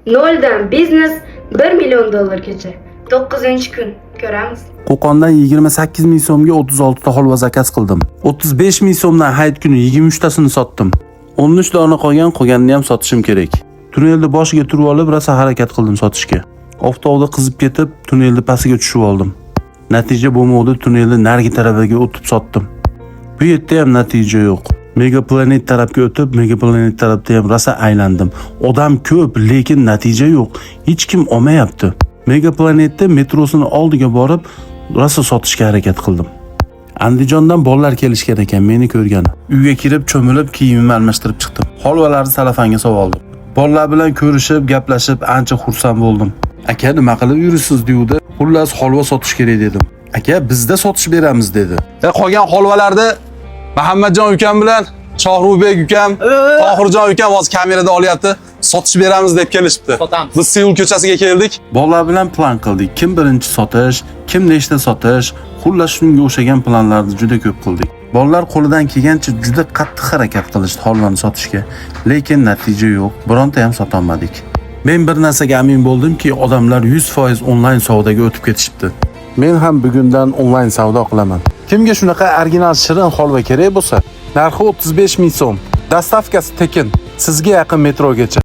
Noldan biznes 1 million dollargacha. 9-kun ko'ramiz. Qo'qondan 28 ming so'mga 36 ta holva zakaz qildim. 35 ming so'mdan hayit kuni 23 tasini sotdim. 13 dona qolganini ham sotishim kerak. Tunnelni boshiga turib olib, rosa harakat qildim sotishga. Oftobda qizib ketib, tunnelni pastiga tushib oldim. Natija bo'lmadi, tunnelni narigi tarafiga o'tib sotdim. Bu yerda ham natija yo'q. Megaplanet tarafga o'tib, Megaplanet tarafda ham rosa aylandim. Odam ko'p, lekin natija yo'q. Hech kim olmayapti. Megaplanetda metrosini oldiga borib, rosa sotishga harakat qildim. Andijondan bolalar kelishgan ekan, meni ko'rgan. Uyga kirib, cho'milib, kiyimimni almashtirib chiqdim. Holvalarni salafanga soldim. Bolalar bilan ko'rishib, gaplashib, ancha xursand bo'ldim. Aka, nima qilib yurisiz deydi. Xullas, holva sotish kerak dedim. Aka, bizda sotish beramiz dedi. Qolgan holvalarni Muhammadjon ukam bilan Shohrubek ukam, Tohirjon ukam hozir kamerada olyapti. Sotish beramiz deb kelishibdi. Biz Seul ko'chasiga keldik. Bolalar bilan plan qildik. Kim birinchi sotish, kim nechta sotish, xullas shunga o'xshagan planlarni juda ko'p qildik. Bolalar qo'lidan kelgancha juda qattiq harakat qilishdi holvani sotishga, lekin natija yo'q. Bironta ham sota olmadik. Men bir narsaga amin bo'ldimki, odamlar 100% onlayn savdoga o'tib ketishibdi. Men ham bugundan onlayn savdo qilaman. Kimga shunaqa original shirin holva kerak bo'lsa, narxi 35 ming so'm. Dastavkasi tekin. Sizga yaqin metrogacha.